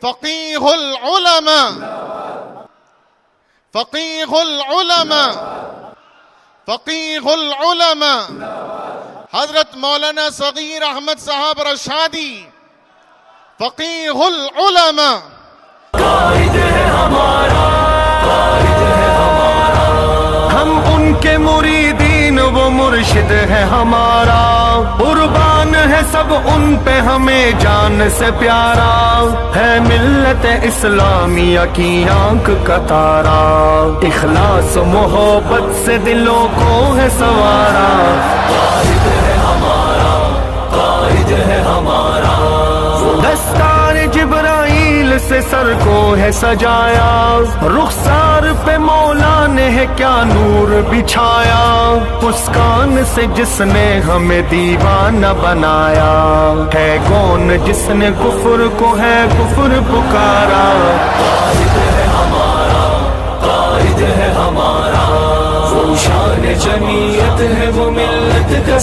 فقیہ العلماء فقیہ العلماء فقیہ العلماء حضرت مولانا صغیر احمد صاحب رشادی فقیہ العلماء قائد ہے ہمارا، قائد ہے ہمارا، ہم ان کے مریدین، وہ مرشد ہے ہمارا، قربان ہے سب ان پہ ہمیں جان سے پیارا، ہے ملت اسلامیہ کی آنکھ کا تارا، اخلاص و محبت سے دلوں کو ہے سوارا، قائد ہے ہمارا، قائد ہے ہمارا، دستار جبرائیل سے سر کو ہے سجایا، رخسار پہ مولا نے ہے کیا نور بچھایا، مسکان سے جس نے ہمیں دیوانہ بنایا، ہے کون جس نے کفر کو ہے کفر پکارا، قائد ہے ہمارا، قائد ہے ہمارا، وہ شان جمعیت ہے وہ ملت کا